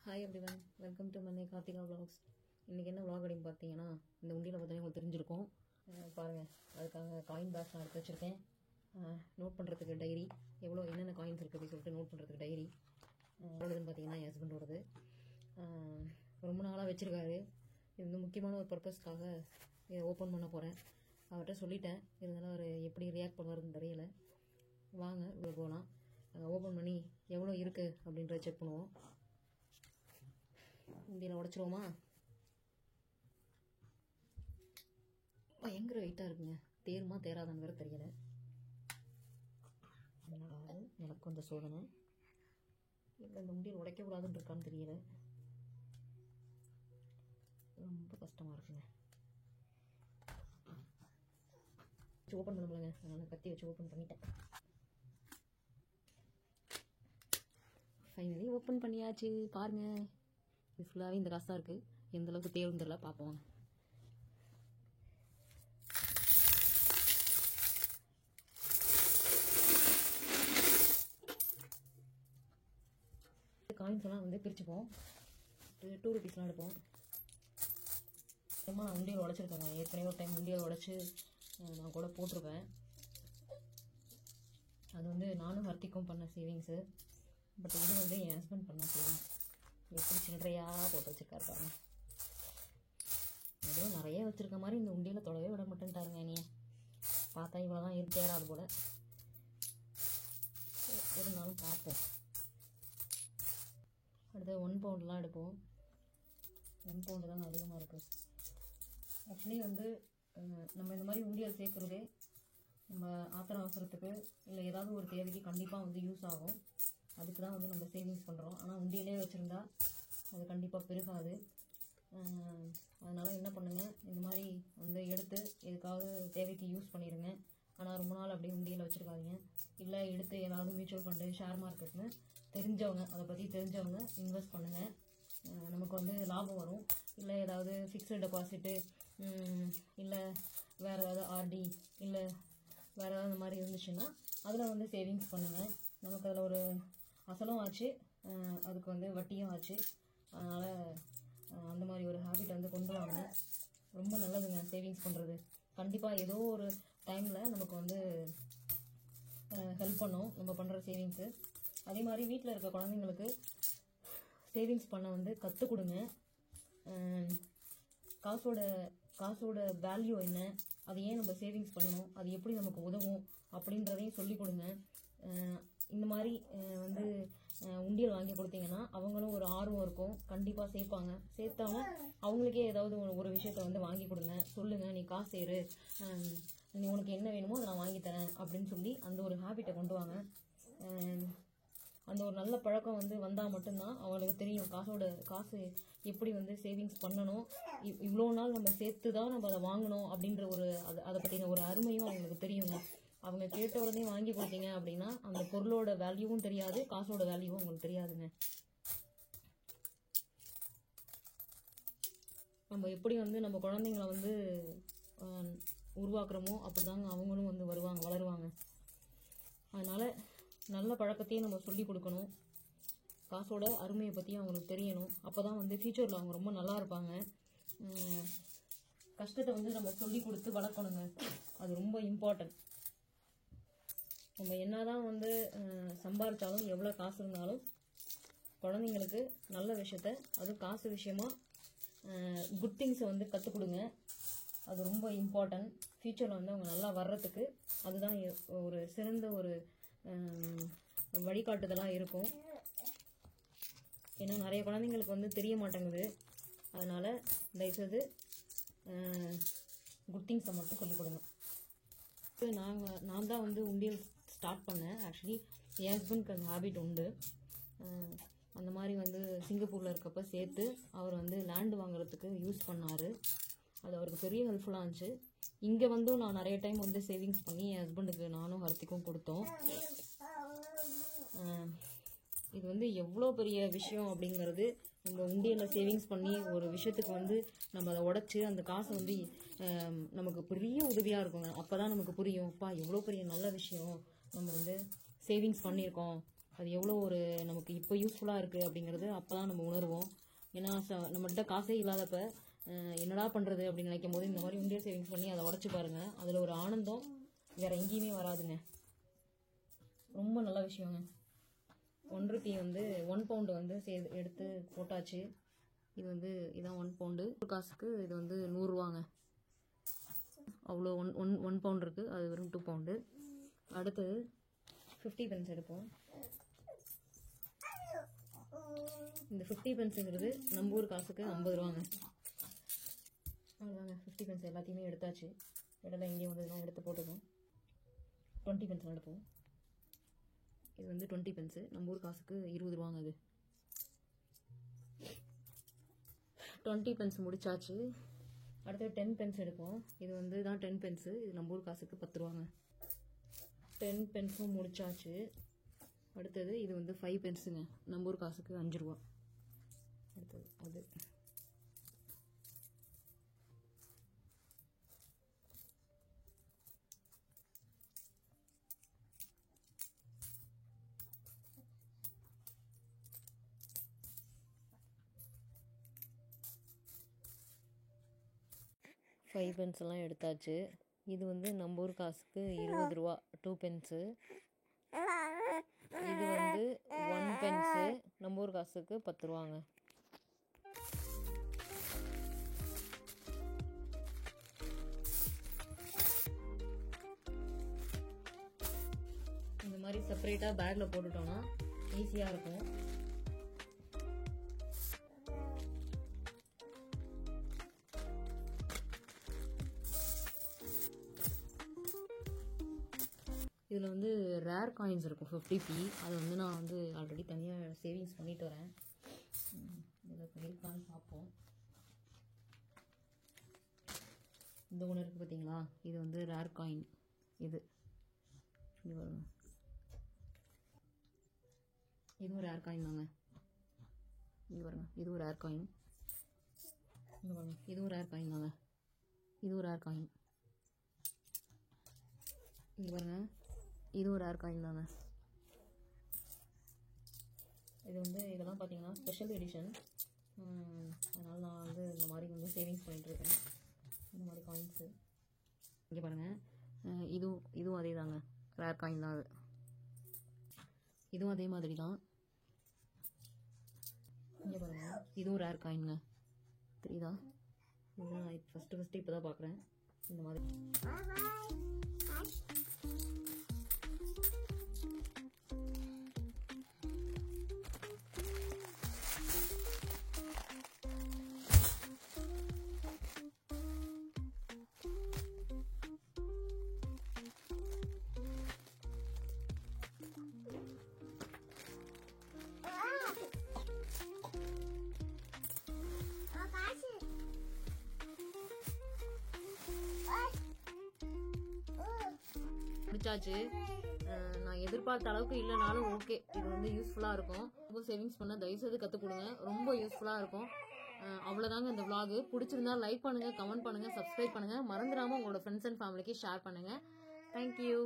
Hi everyone, welcome to Mannai Karthika vlogs. இன்றைக்கி என்ன vlog அப்படின்னு பார்த்தீங்கன்னா, இந்த உண்டியில் பார்த்தீங்கன்னா உங்களுக்கு தெரிஞ்சிருக்கும். பாருங்கள், அதுக்காக காயின் பேக்ஸ் நான் எடுத்து வச்சுருக்கேன். நோட் பண்ணுறதுக்கு டைரி, எவ்வளோ என்னென்ன காயின்ஸ் இருக்குது அப்படின்னு சொல்லிட்டு நோட் பண்ணுறதுக்கு டைரி. எவ்வளோதுன்னு பார்த்தீங்கன்னா என் ஹஸ்பண்டோடது. ரொம்ப நாளாக வச்சுருக்காரு. இது வந்து முக்கியமான ஒரு பர்பஸ்க்காக இதை ஓப்பன் பண்ண போகிறேன். அவர்கிட்ட சொல்லிட்டேன், இருந்தாலும் அவர் எப்படி ரியாக்ட் பண்ணுவாருன்னு தெரியல. வாங்க இவ்வளோ போகலாம். ஓப்பன் பண்ணி எவ்வளோ இருக்குது அப்படின்றத செக் பண்ணுவோம். உண்டியில் உடச்சிருவோமா? பயங்கர வெயிட்டாக இருக்குங்க. தேருமா தேராதான்னு வேறு தெரியலை. எனக்கு கொஞ்சம் சோதனை இல்லை, இந்த உண்டியில் உடைக்கக்கூடாதுன்னு இருக்கான்னு தெரியலை. ரொம்ப கஷ்டமாக இருக்குங்க. ஓப்பன் பண்ண முடியலங்க, அதனால் கத்தி வச்சு ஓப்பன் பண்ணிட்டேன். ஃபைனலி ஓப்பன் பண்ணியாச்சு. பாருங்கள், இது ஃபுல்லாகவே இந்த காசு தான் இருக்குது. எந்தளவுக்கு தேவைன்னு தெரியல, பார்ப்போம். காயின்ஸ் எல்லாம் வந்து பிரிச்சுப்போம். 2 rupeesலாம் எடுப்போம். நான் உண்டியல் உடச்சிருக்கேங்க. ஏற்கனவே ஒரு டைம் உண்டியல் உடச்சி நான் கூட போட்டிருப்பேன். அது வந்து நானும் ஹர்த்திக்கும் பண்ண சேவிங்ஸு. பட் இது வந்து என் ஹஸ்பண்ட் பண்ண சேவிங்ஸ். எப்படி சில்லறையாக போட்டு வச்சுருக்காரு பாருங்க. ஏதோ நிறைய வச்சுருக்க மாதிரி இந்த உண்டியில் தொடவே விட மாட்டேன்ட்டாருங்க. என்னைய பார்த்தா இவ்வளோ தான் தேராது போல். இருந்தாலும் பார்ப்போம். அடுத்து 1 poundலாம் எடுப்போம். 1 pound தான் அதிகமாக இருக்குது. ஆக்சுவலி வந்து நம்ம இந்த மாதிரி உண்டியல் சேர்க்குறதே நம்ம ஆத்திர அவசரத்துக்கு இல்லை ஏதாவது ஒரு தேவைக்கு கண்டிப்பாக வந்து யூஸ் ஆகும். அதுக்கு தான் வந்து நம்ம சேவிங்ஸ் பண்ணுறோம். ஆனால் உண்டியிலே வச்சுருந்தா அது கண்டிப்பாக பெருகாது. அதனால் என்ன பண்ணுங்கள், இந்த மாதிரி வந்து எடுத்து எதுக்காவது தேவைக்கு யூஸ் பண்ணிடுங்க. ஆனால் ரொம்ப நாள் அப்படியே உண்டியில் வச்சுருக்காதீங்க. இல்லை எடுத்து ஏதாவது மியூச்சுவல் ஃபண்டு, ஷேர் மார்க்கெட்னு தெரிஞ்சவங்க, அதை பற்றி தெரிஞ்சவங்க இன்வெஸ்ட் பண்ணுங்கள். நமக்கு வந்து லாபம் வரும். இல்லை ஏதாவது ஃபிக்ஸட் டெபாசிட்டு, இல்லை வேறு ஏதாவது ஆர்டி, இல்லை வேறு ஏதாவது இந்த மாதிரி இருந்துச்சுன்னா அதில் வந்து சேவிங்ஸ் பண்ணுங்கள். நமக்கு அதில் ஒரு அசலும் ஆச்சு, அதுக்கு வந்து வட்டியும் ஆச்சு. அதனால் அந்த மாதிரி ஒரு ஹேபிட் வந்து கொண்டு வாங்க. ரொம்ப நல்லதுங்க சேவிங்ஸ் பண்ணுறது. கண்டிப்பாக ஏதோ ஒரு டைமில் நமக்கு வந்து ஹெல்ப் பண்ணும் நம்ம பண்ணுற சேவிங்ஸு. அதே மாதிரி வீட்டில் இருக்க குழந்தைங்களுக்கு சேவிங்ஸ் பண்ண வந்து கற்றுக் கொடுங்க. காசோட வேல்யூ என்ன, அது ஏன் நம்ம சேவிங்ஸ் பண்ணணும், அது எப்படி நமக்கு உதவும் அப்படின்றதையும் சொல்லிக் கொடுங்க. இந்த மாதிரி வந்து உண்டியல் வாங்கி கொடுத்தீங்கன்னா அவங்களும் ஒரு ஆர்வம் இருக்கும், கண்டிப்பாக சேர்ப்பாங்க. சேர்த்தாலும் அவங்களுக்கே ஏதாவது ஒரு விஷயத்த வந்து வாங்கி கொடுங்க. சொல்லுங்கள், நீ காசு சேரு, நீ உனக்கு என்ன வேணுமோ அதை நான் வாங்கித்தரேன் அப்படின்னு சொல்லி அந்த ஒரு ஹேபிட்டை கொண்டு வாங்க. அந்த ஒரு நல்ல பழக்கம் வந்து வந்தால் மட்டும்தான் அவங்களுக்கு தெரியும் காசு எப்படி வந்து சேவிங்ஸ் பண்ணணும், இவ்வளோ நாள் நம்ம சேர்த்து தான் நம்ம அதை வாங்கணும் அப்படின்ற ஒரு அதை பற்றின ஒரு அருமையும் அவங்களுக்கு தெரியுங்க. அவங்க கேட்ட உடனே வாங்கி கொடுத்தீங்க அப்படின்னா அந்த பொருளோட வேல்யூவும் தெரியாது, காசோட வேல்யூவும் அவங்களுக்கு தெரியாதுங்க. நம்ம எப்படி வந்து நம்ம குழந்தைங்கள வந்து உருவாக்குறோமோ அப்படிதாங்க அவங்களும் வந்து வளருவாங்க. அதனால் நல்ல பழக்கத்தையும் நம்ம சொல்லி கொடுக்கணும். காசோட அருமையை பற்றியும் அவங்களுக்கு தெரியணும். அப்போ தான் வந்து ஃப்யூச்சரில் அவங்க ரொம்ப நல்லா இருப்பாங்க. கஷ்டத்தை வந்து நம்ம சொல்லி கொடுத்து வளர்க்கணுங்க, அது ரொம்ப இம்பார்ட்டன்ட். நம்ம என்னதான் வந்து சம்பாதிச்சாலும் எவ்வளோ காசு இருந்தாலும் குழந்தைங்களுக்கு நல்ல விஷயத்த, அதுவும் காசு விஷயமா குட் திங்ஸை வந்து கற்றுக் கொடுங்க. அது ரொம்ப இம்பார்ட்டன்ட். ஃப்யூச்சரில் வந்து அவங்க நல்லா வர்றதுக்கு அதுதான் ஒரு சிறந்த ஒரு வழிகாட்டுதலாக இருக்கும். ஏன்னா நிறைய குழந்தைங்களுக்கு வந்து தெரிய மாட்டேங்குது. அதனால் தயவுசெய்து குட் திங்ஸை மட்டும் சொல்லிக் கொடுங்க. நான் தான் வந்து உண்டியல் ஸ்டார்ட் பண்ணேன். ஆக்சுவலி என் ஹஸ்பண்ட்க்கு அந்த ஹேபிட் உண்டு. அந்த மாதிரி வந்து சிங்கப்பூரில் இருக்கப்போ சேர்த்து அவர் வந்து லேண்டு வாங்குறதுக்கு யூஸ் பண்ணார். அது அவருக்கு பெரிய ஹெல்ப்ஃபுல்லாக இருந்துச்சு. இங்கே வந்து நான் நிறைய டைம் வந்து சேவிங்ஸ் பண்ணி என் ஹஸ்பண்டுக்கு நானும் ஹர்த்திக்கும் கொடுத்தோம். இது வந்து எவ்வளோ பெரிய விஷயம் அப்படிங்கிறது, நம்ம உண்டியலில் சேவிங்ஸ் பண்ணி ஒரு விஷயத்துக்கு வந்து நம்ம அதை உடச்சி அந்த காசை வந்து நமக்கு பெரிய உதவியாக இருக்குங்க. அப்போ தான் நமக்கு புரியும், அப்பா எவ்வளோ பெரிய நல்ல விஷயம் நம்ம வந்து சேவிங்ஸ் பண்ணியிருக்கோம் அது எவ்வளோ ஒரு நமக்கு இப்போ யூஸ்ஃபுல்லாக இருக்குது அப்படிங்கிறது அப்போ தான் நம்ம உணர்வோம். ஏன்னா நம்மகிட்ட காசே இல்லாதப்ப என்னடா பண்ணுறது அப்படின்னு நினைக்கும் போது இந்த மாதிரி உண்டியல் சேவிங்ஸ் பண்ணி அதை உடச்சி பாருங்கள். அதில் ஒரு ஆனந்தம் வேறு எங்கேயுமே வராதுங்க. ரொம்ப நல்ல விஷயங்க. 1 ரூபி வந்து 1 பவுண்டு வந்து எடுத்து போட்டாச்சு. இது வந்து இதான் 1 பவுண்டு. காசுக்கு இது வந்து 100 ரூபாங்க. அவ்வளோ ஒன் பவுண்ட் இருக்குது, அது வெறும் 2 பவுண்டு. அடுத்தது 50 பென்ஸ் எடுப்போம். இந்த 50 பென்ஸுங்கிறது நம்ம ஊர் காசுக்கு 50 ரூபாங்க. அவ்வளோதாங்க, 50 பென்ஸ் எல்லாத்தையுமே எடுத்தாச்சு. இடத்துல எங்கேயும் வந்து எடுத்து போட்டுக்கோம். 20 பென்ஸ் எடுப்போம். இது வந்து 20 பென்ஸு, நம்ம ஊர் காசுக்கு 20 ரூபாங்க. அது 20 பென்ஸ் முடிச்சாச்சு. அடுத்து 10 பென்ஸ் எடுப்போம். இது வந்து தான் 10 பென்ஸு, இது நம்ம ஊர் காசுக்கு 10 ரூபாங்க. 10 பென்ஸும் முடிச்சாச்சு. அடுத்தது இது வந்து 5 பென்ஸுங்க, நம்ம ஊர் காசுக்கு 5 ரூபா. அடுத்தது அது 5 பென்ஸ்லாம் எடுத்தாச்சு. இது வந்து நம்ம ஊர் காசுக்கு 20 ரூபா 2 பென்ஸு. இது வந்து 1 பென்ஸு, நம்ம ஊர் காசுக்கு 10 ரூபாங்க. இந்த மாதிரி செப்பரேட்டாக பேக்கில் போட்டுட்டோம்னா ஈஸியாக இருக்கும். இதில் வந்து ரேர் காயின்ஸ் இருக்கும் 50p. அதை வந்து நான் வந்து ஆல்ரெடி தனியாக சேவிங்ஸ் பண்ணிட்டு வரேன். இதில் இருக்கான்னு பார்ப்போம். இந்த ஒன்று இருக்குது பார்த்தீங்களா, இது வந்து ரேர் காயின். இது பாருங்க, இதுவும் ரேர் காயின் தாங்க. இது பாருங்க, இதுவும் ரேர் காயின். இங்கே பாருங்க, இதுவும் ரேர் காயின் தாங்க. இதுவும் ரேர் காயின். இங்கே பாருங்க, இதுவும் ரேர் காயின் தாங்க. இது வந்து இதெல்லாம் பார்த்தீங்கன்னா ஸ்பெஷல் எடிஷன். அதனால் நான் வந்து இந்த மாதிரி வந்து சேவிங்ஸ் பண்ணிகிட்ருக்கேன். இந்த மாதிரி காயின்ஸு இங்கே பாருங்கள், இதுவும் அதே தாங்க, ரேர் காயின் தான். அது இதுவும் அதே மாதிரி தான். இங்கே பாருங்கள், இதுவும் ரேர் காயின்ங்க. தெரியுதா? இதுதான் நான் ஃபஸ்ட்டு இப்போ தான் பார்க்குறேன் இந்த மாதிரி. முடிச்சாச்சு. நான் எதிர்பார்த்த அளவுக்கு இல்லைனாலும் ஓகே, இது வந்து யூஸ்ஃபுல்லாக இருக்கும். ரொம்ப சேவிங்ஸ் பண்ண தயவுசெய்து கற்றுக் கொடுங்க, ரொம்ப யூஸ்ஃபுல்லாக இருக்கும். அவ்வளோதாங்க இந்த vlog. பிடிச்சிருந்தா லைக் பண்ணுங்கள், கமெண்ட் பண்ணுங்கள், சப்ஸ்கிரைப் பண்ணுங்கள். மறந்துடாமல் உங்களோட ஃப்ரெண்ட்ஸ் அண்ட் ஃபேமிலிக்கு ஷேர் பண்ணுங்கள். தேங்க்யூ.